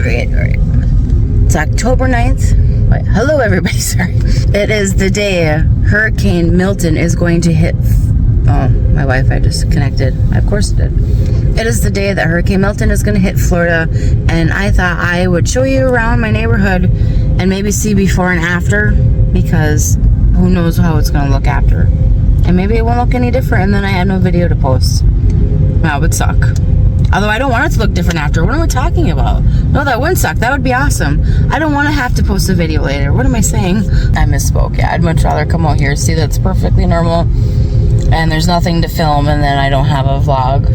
Alright. It's October 9th. Wait, hello everybody, sorry. It is the day Hurricane Milton is going to hit. Oh, my Wi-Fi just connected. Of course it did. It is the day that Hurricane Milton is going to hit Florida, and I thought I would show you around my neighborhood and maybe see before and after, because who knows how it's going to look after. And maybe it won't look any different, and then I had no video to post. That would suck. Although I don't want it to look different after. What am I talking about? No, that wouldn't suck. That would be awesome. I don't want to have to post a video later. What am I saying? I misspoke. Yeah, I'd much rather come out here, see that's perfectly normal, and there's nothing to film, and then I don't have a vlog.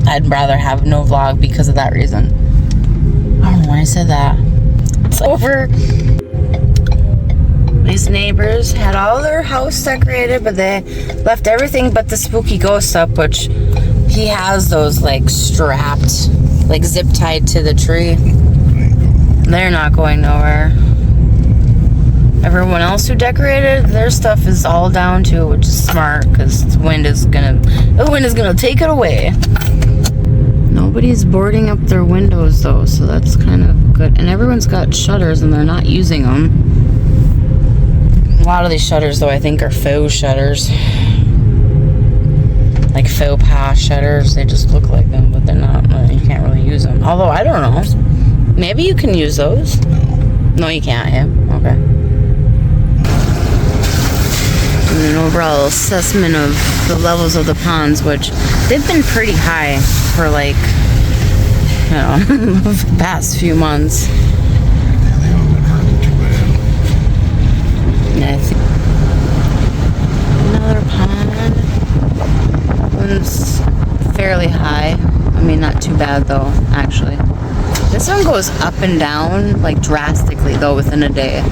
I'd rather have no vlog because of that reason. I don't know why I said that. It's over. These neighbors had all their house decorated, but they left everything but the spooky ghost up, which he has those like strapped, like zip tied to the tree. They're not going nowhere. Everyone else who decorated, their stuff is all down too, which is smart because the wind is gonna take it away. Nobody's boarding up their windows though, so that's kind of good. And everyone's got shutters and they're not using them. A lot of these shutters though I think are faux shutters. Like faux pas shutters. They just look like them, but they're not. You can't really use them. Although I don't know. Maybe you can use those. No, you can't. Yeah. Okay. And an overall assessment of the levels of the ponds, which they've been pretty high for like, you know, the past few months. Yeah, they haven't been hurting too bad. Yeah, I think another pond. One's fairly high. I mean, not too bad though, actually. This one goes up and down like drastically though within a day.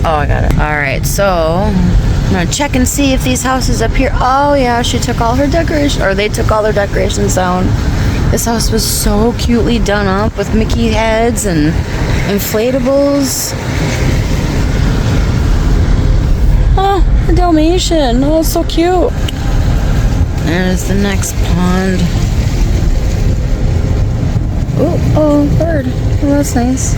Oh, I got it. Alright, so I'm gonna check and see if these houses up here. Oh yeah, she took all her decorations, or they took all their decorations down. This house was so cutely done up with Mickey heads and inflatables. Oh, a Dalmatian. Oh, it's so cute. There's the next pond. Oh, bird. Oh, that's nice.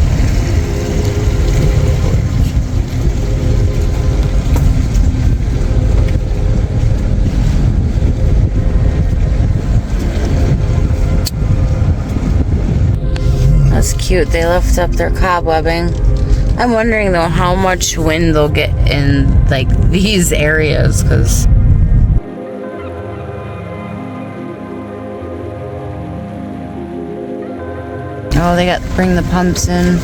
That's cute. They lift up their cobwebbing. I'm wondering though how much wind they'll get in like these areas, because oh, they got bring the pumps in.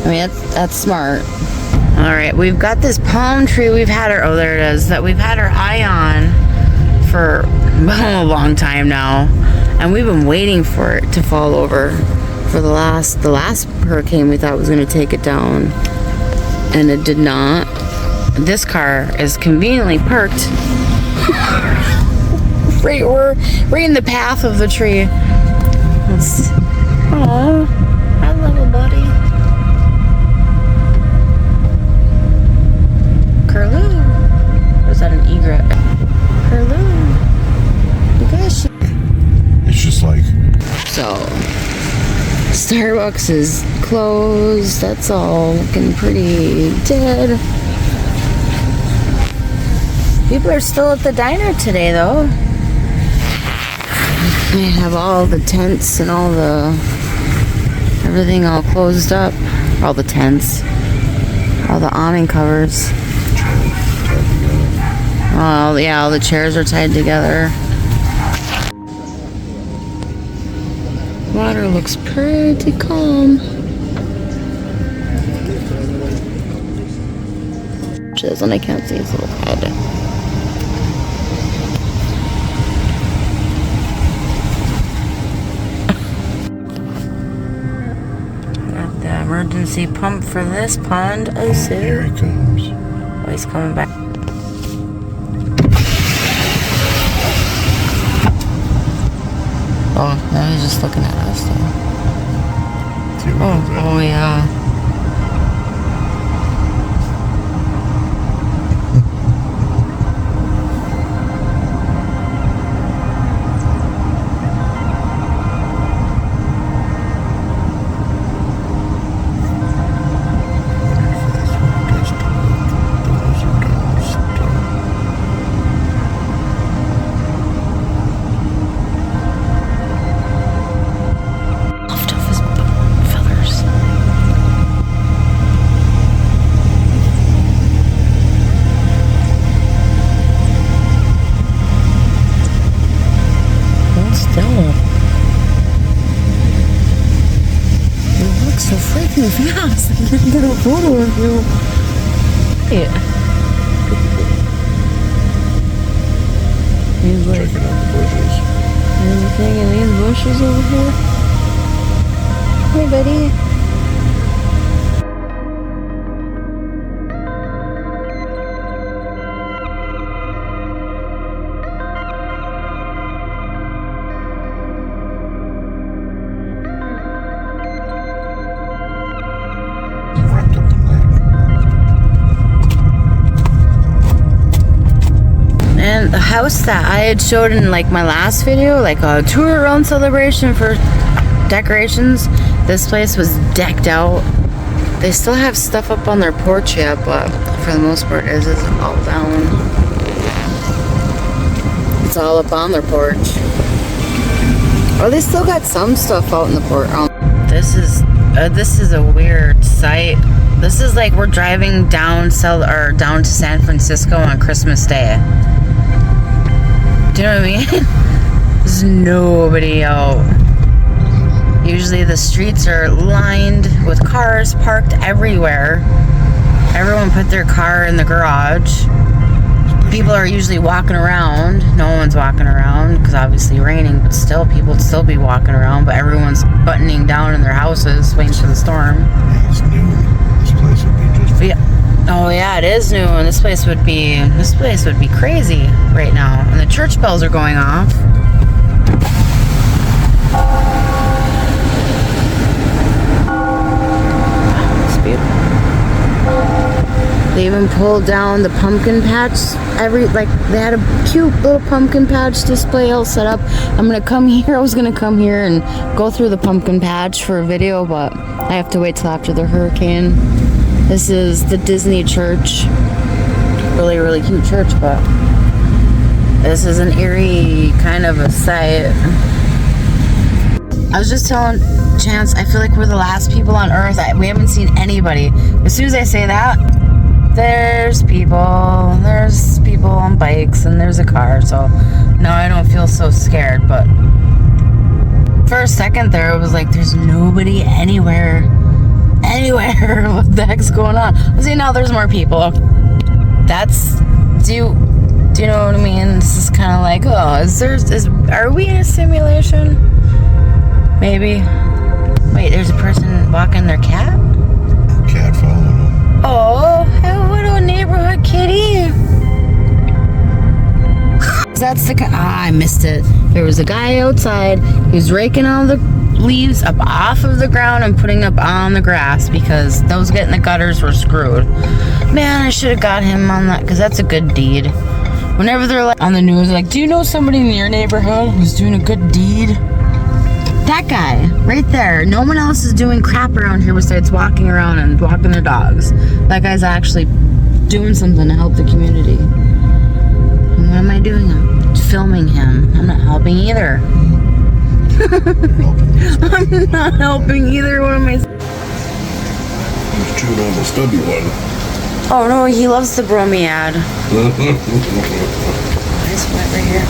I mean, that's smart. All right, we've got this palm tree we've had our, oh there it is, that we've had our eye on for a long time now, and we've been waiting for it to fall over. For the last hurricane we thought was going to take it down, and it did not. This car is conveniently parked right in the path of the tree. Oh, I love a buddy. Curlew. Or is that an egret? Curlew. Gosh. It's just like. So, Starbucks is closed. That's all looking pretty dead. People are still at the diner today, though. They have all the tents and all the everything all closed up. All the tents, all the awning covers. Oh yeah, all the chairs are tied together. Water looks pretty calm. And I can't see his little head. Got the emergency pump for this pond. Oh, see. Here he comes. Oh, he's coming back. Oh, now he's just looking at us though. Oh yeah. so freaking fast. I can't get a photo of you. Yeah. He's like, Checking out the bushes. anything in these bushes over here? Hey, buddy. Wrapped up in land. And the house that I had showed in like my last video, like a tour around celebration for decorations, this place was decked out. They still have stuff up on their porch yet, but for the most part it's all down. It's all up on their porch. Oh, they still got some stuff out in the porch. Oh, this is a weird sight. This is like we're driving down to San Francisco on Christmas Day. Do you know what I mean? There's nobody out. Usually the streets are lined with cars parked everywhere. Everyone put their car in the garage. People are usually walking around. No one's walking around because obviously raining, but still people would still be walking around, but everyone's buttoning down in their houses waiting for the storm. Yeah, it's new. This place would be just... Yeah. Oh yeah, it is new, and this place would be crazy right now. And the church bells are going off. It's beautiful. They even pulled down the pumpkin patch. They had a cute little pumpkin patch display all set up. I'm gonna come here. I was gonna come here and go through the pumpkin patch for a video, but I have to wait till after the hurricane. This is the Disney church. Really, really cute church, but this is an eerie kind of a sight. I was just telling Chance, I feel like we're the last people on Earth. We haven't seen anybody. As soon as I say that, there's people on bikes, and there's a car. So now I don't feel so scared. But for a second there, it was like there's nobody anywhere. What the heck's going on? See, now there's more people. Do you know what I mean? This is kind of like, oh, are we in a simulation? Maybe. Wait, there's a person walking their cat? Cat following them. Oh, what a neighborhood kitty. That's the guy. I missed it. There was a guy outside. He was raking all the leaves up off of the ground and putting up on the grass because those getting the gutters were screwed. Man, I should have got him on that because that's a good deed. Whenever they're like on the news, like, do you know somebody in your neighborhood who's doing a good deed? That guy right there. No one else is doing crap around here besides walking around and walking their dogs. That guy's actually doing something to help the community. And what am I doing? I'm filming him. I'm not helping either. I'm not helping either. What am I? He's chewing on the stubby one. Oh no, he loves the bromide. Nice one right here.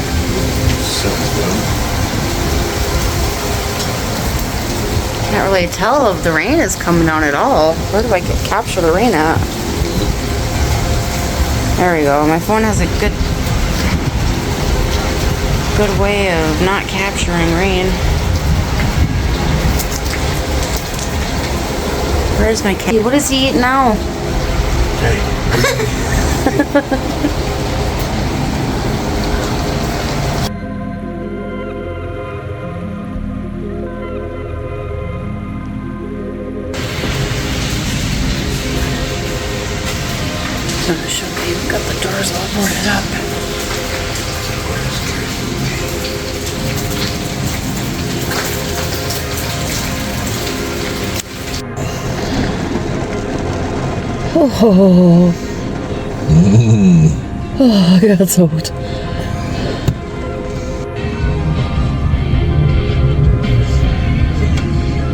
Can't really tell if the rain is coming down at all. Where do I capture the rain at? There we go. My phone has a good way of not capturing rain. Where's my cat? What does he eat now? Hey. So to show you, we've got the doors all boarded up. Oh, I got soaked.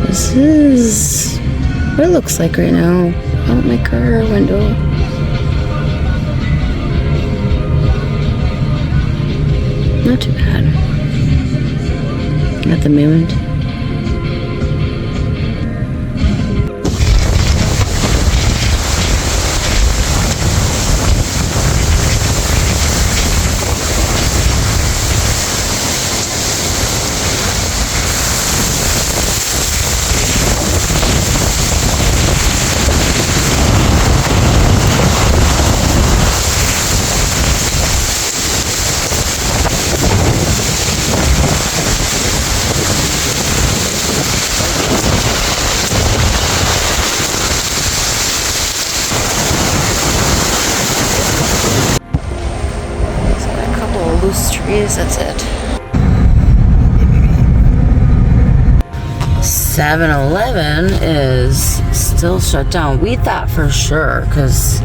This is what it looks like right now out my car window. Not too bad. At the moment. trees, that's it. 7-Eleven is still shut down. We thought for sure, because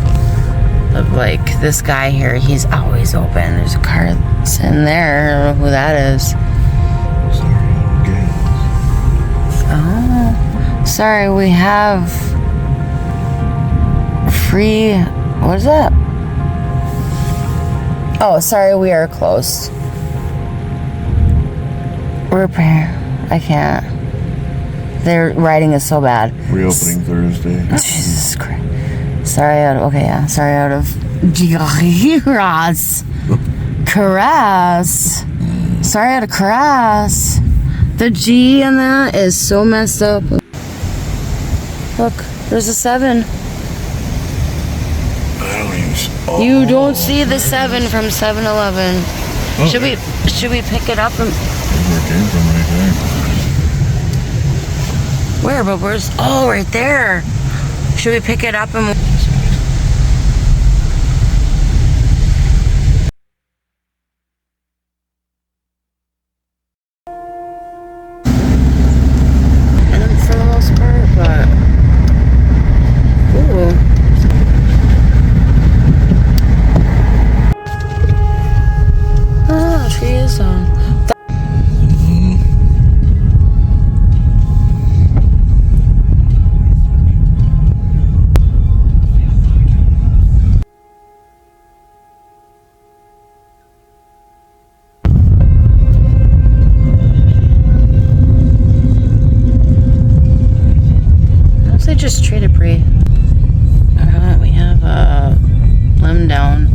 of like this guy here, he's always open. There's a car that's in there. I don't know who that is. Oh, sorry, we have free, what is that? Oh, sorry, we are closed. Repair. I can't. Their writing is so bad. Reopening Thursday. Jesus Christ. Sorry out of Carras. Sorry out of Carras. The G in that is so messed up. Look, there's a 7. You don't see the 7 from 7-Eleven. Okay. Should we pick it up and Where it came from right there. where? But where's? Oh, right there. Should we pick it up and? And for the most part, but ooh. Oh, tree is on. They just treated pretty. We have a limb down.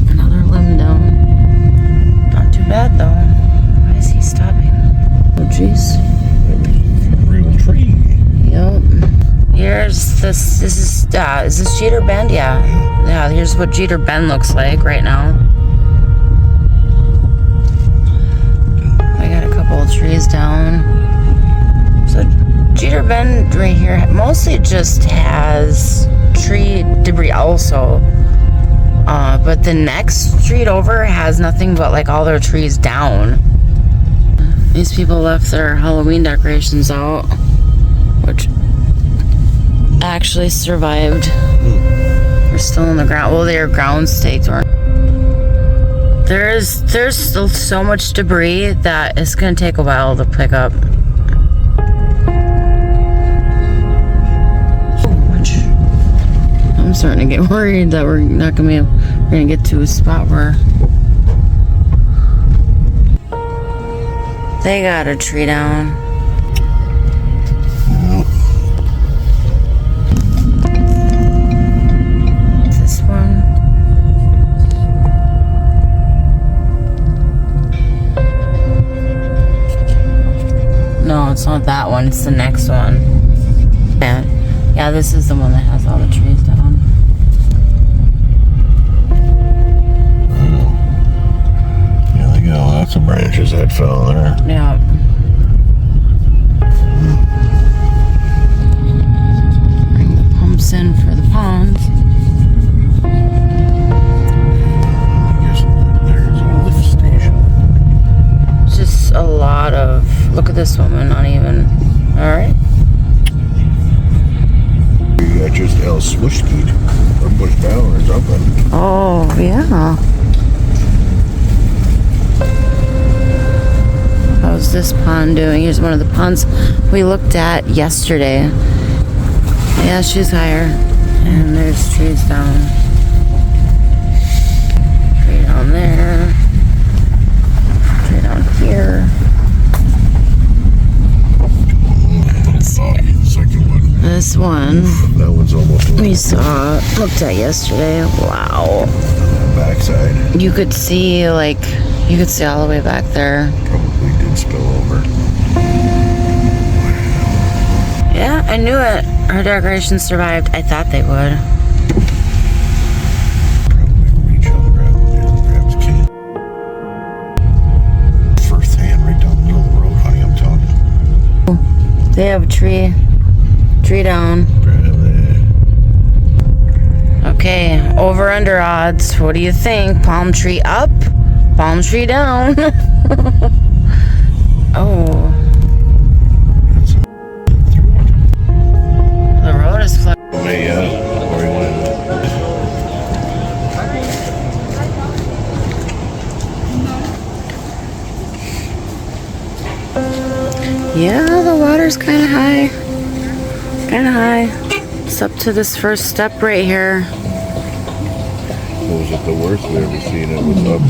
Another limb down. Not too bad though. Why is he stopping? Oh jeez. Real tree. Yep. Here's this. Is this Jeter Bend? Yeah. Yeah. Here's what Jeter Bend looks like right now. I got a couple of trees down. So Jeter Bend right here mostly just has tree debris also. But the next street over has nothing but like all their trees down. These people left their Halloween decorations out, which actually survived. They're still in the ground. Well, they're ground staked. There's still so much debris that it's gonna take a while to pick up. I'm starting to get worried that we're gonna get to a spot where they got a tree down. This one. No, it's not that one. It's the next one. Yeah, this is the one that has all the trees down. Yeah, they got lots of branches that fell there. Yeah. Bring the pumps in for the ponds. I guess there's a lift station. It's just a lot of. Look at this woman, uneven. All right. You got just El Swishkeed or pushed down or something. Oh, yeah. How's this pond doing? Here's one of the ponds we looked at yesterday. Yeah, she's higher. And there's trees down. Tree down there. Tree down here. Second one. This one. That one's almost We looked at yesterday. Wow. backside. You could see all the way back there. Probably did spill over. Yeah, I knew it. Her decorations survived. I thought they would. Probably reach out and grab his key. First hand right down the middle of the road, honey, I'm telling you. They have a tree down. Grab that. Okay, over under odds. What do you think? Palm tree up, palm tree down. Oh. The road is flooded. Yeah, the water's kind of high. Kind of high. It's up to this first step right here. Was it the worst we ever seen? It was up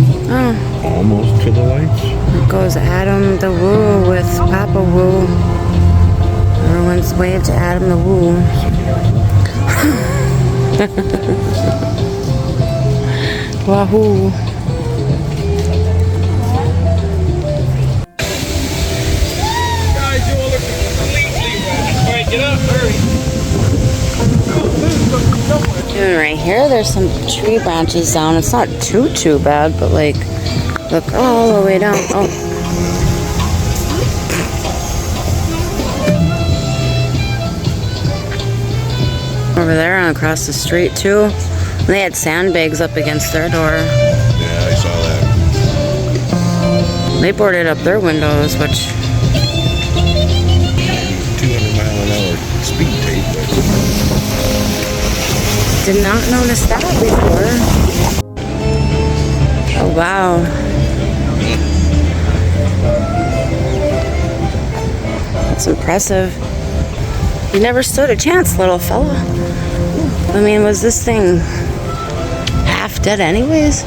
almost to the lights. It goes Adam the Woo with Papa Woo. Everyone's waved to Adam the Woo. Wahoo. Guys, you all look completely wet. All right, get up, hurry. Even right here, there's some tree branches down. It's not too bad, but like, look all the way down. Oh. Over there and across the street too. They had sandbags up against their door. Yeah, I saw that. They boarded up their windows, which 200-mile-an-hour speed tape. did not notice that before. Oh wow. That's impressive. You never stood a chance, little fella. I mean, was this thing half dead anyways?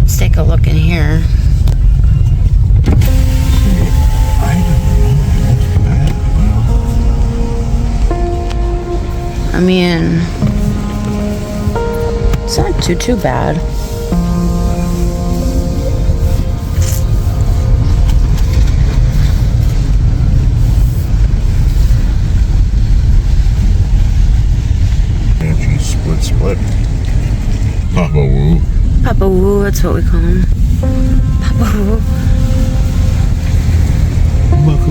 Let's take a look in here. I mean, it's not too bad. Angie split. Papa Woo. Papa Woo, that's what we call him. Papa Woo.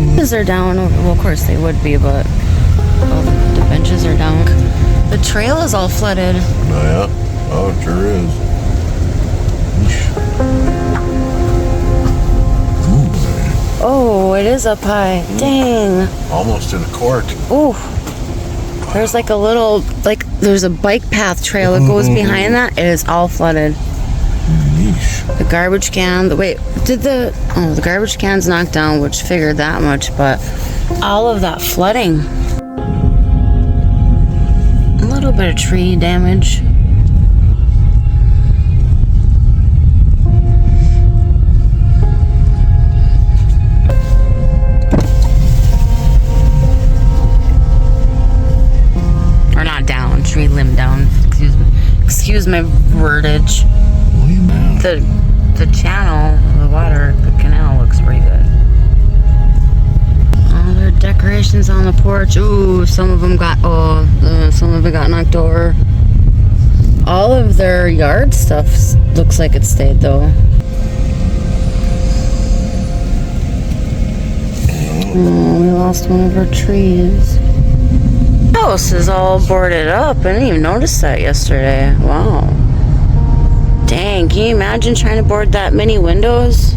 Benches are down. Well, of course they would be, but the benches are down. The trail is all flooded. Oh, yeah? Oh, it sure is. Oh, it is up high. Dang. Almost in a court. Ooh. There's like a little, there's a bike path trail that goes behind that. It is all flooded. Yeesh. The garbage can, the garbage can's knocked down, which figured that much, but all of that flooding. A little bit of tree damage. Or not down, tree limb down. Excuse my wordage. The channel, the water, the canal looks pretty good. Oh, there are decorations on the porch. Ooh, some of it got knocked over. All of their yard stuff looks like it stayed though. Oh, we lost one of our trees. House is all boarded up. I didn't even notice that yesterday. Wow. Dang, can you imagine trying to board that many windows?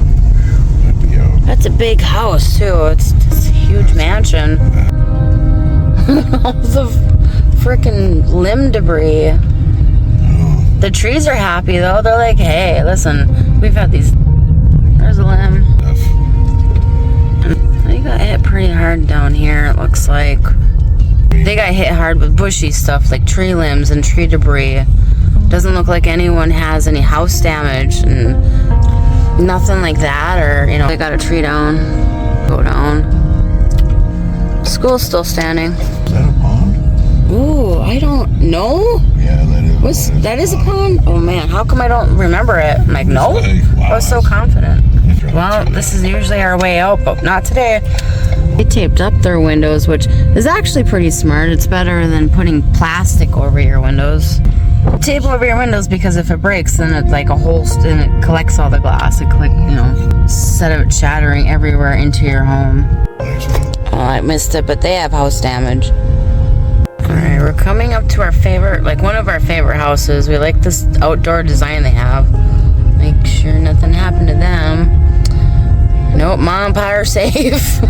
That's a big house too. It's just a huge mansion. All the freaking limb debris. The trees are happy though. They're like, hey, listen, we've had these. There's a limb. They got hit pretty hard down here, it looks like. They got hit hard with bushy stuff like tree limbs and tree debris. Doesn't look like anyone has any house damage and nothing like that, or they got a tree down, go down. School's still standing. Is that a pond? Ooh, I don't know. Yeah, that is. That is a pond? Oh man, how come I don't remember it? I'm like, no. Wow. I was so confident. Well, this is usually our way out, but not today. They taped up their windows, which is actually pretty smart. It's better than putting plastic over your windows. Tape over your windows because if it breaks, then it's like a hole and it collects all the glass. It instead of it shattering everywhere into your home. Oh, I missed it, but they have house damage. Alright, we're coming up to our favorite, like one of our favorite houses. We like this outdoor design they have. Make sure nothing happened to them. Nope, mom and pa are safe.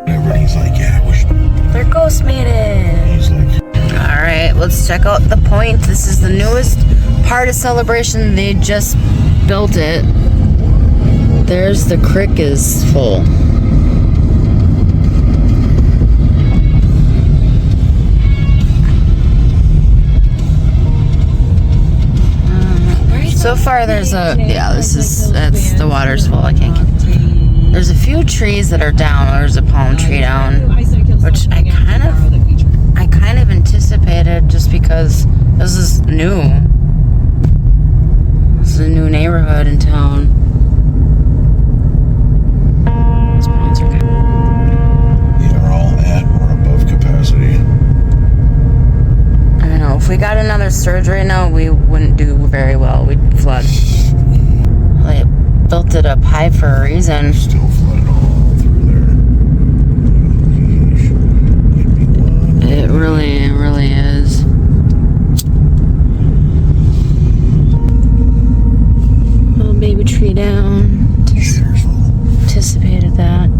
Everybody's like, yeah, I wish Their ghost made it. he's like, Alright, let's check out the point. This is the newest part of Celebration. They just built it. There's the creek is full. So far there's that's the water's full. I can't get. There's a few trees that are down. There's a palm tree down, which I kind of anticipated just because this is new. This is a new neighborhood in town. they are all at or above capacity. I don't know. If we got another surge right now, we wouldn't do very well. We'd flood. They built it up high for a reason. Still flooded all through there. It really is. Little baby tree down. Anticipated that.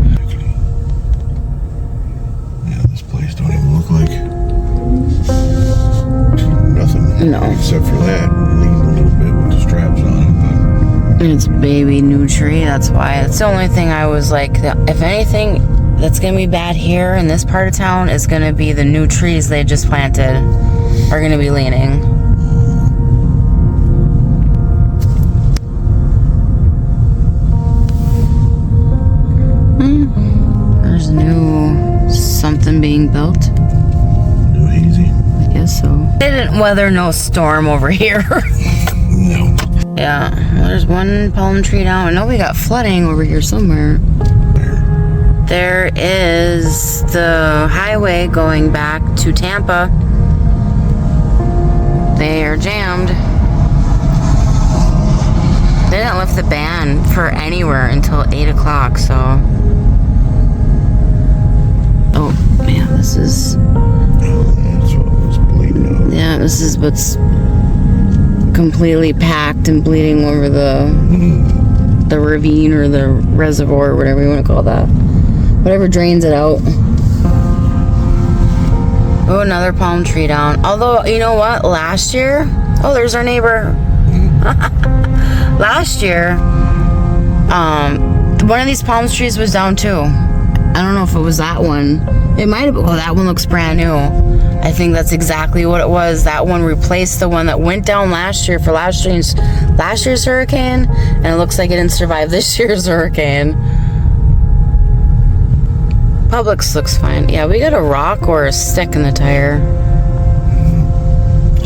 Yeah, this place don't even look like nothing. No. Except for that, leaned a little bit with the straps on it, It's a baby new tree, that's why. It's the only thing I was like, if anything that's gonna be bad here in this part of town is gonna be the new trees they just planted are gonna be leaning. There's new something being built. but new hazy. I guess so. They didn't weather no storm over here. No. Yeah, well, there's one palm tree down. I know we got flooding over here somewhere. There is the highway going back to Tampa. They are jammed. They didn't lift the ban for anywhere until 8 o'clock, so. Oh, man, this is. That's what was bleeding out. Yeah, this is what's completely packed and bleeding over the ravine or the reservoir or whatever you want to call that. Whatever drains it out. Oh, another palm tree down. Although, you know what? Last year, oh, there's our neighbor. Last year, one of these palm trees was down too. I don't know if it was that one. It might have been. Oh, that one looks brand new. I think that's exactly what it was. That one replaced the one that went down last year for last year's hurricane, and it looks like it didn't survive this year's hurricane. Publix looks fine. Yeah, we got a rock or a stick in the tire.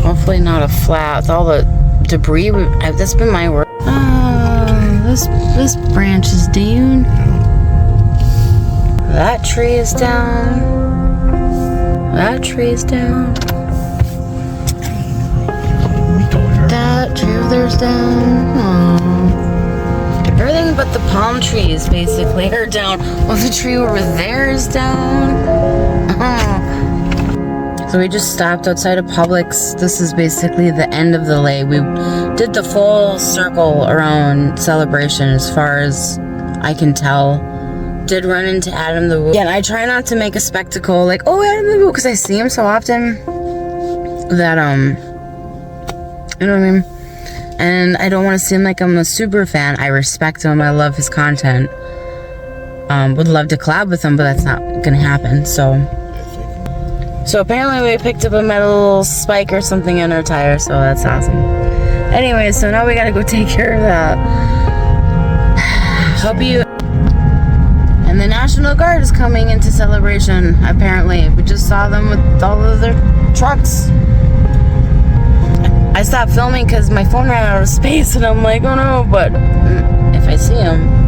Hopefully not a flat. With all the debris, that's been my work. Oh, this branch is down. That tree is down. That tree is down. That tree over there's down. Aww. Everything but the palm trees basically are down. Well, the tree over there is down. Oh. So we just stopped outside of Publix. This is basically the end of the lay. We did the full circle around Celebration as far as I can tell. Did run into Adam the Woo. Yeah, and I try not to make a spectacle like, oh, Adam the Woo, because I see him so often that, you know what I mean? And I don't want to seem like I'm a super fan. I respect him. I love his content. Would love to collab with him, but that's not going to happen, so. So apparently we picked up a metal spike or something in our tire, so that's awesome. Anyway, so now we got to go take care of that. Hope you... And the National Guard is coming into Celebration, apparently. We just saw them with all of their trucks. I stopped filming because my phone ran out of space, and I'm like, oh no, but if I see them,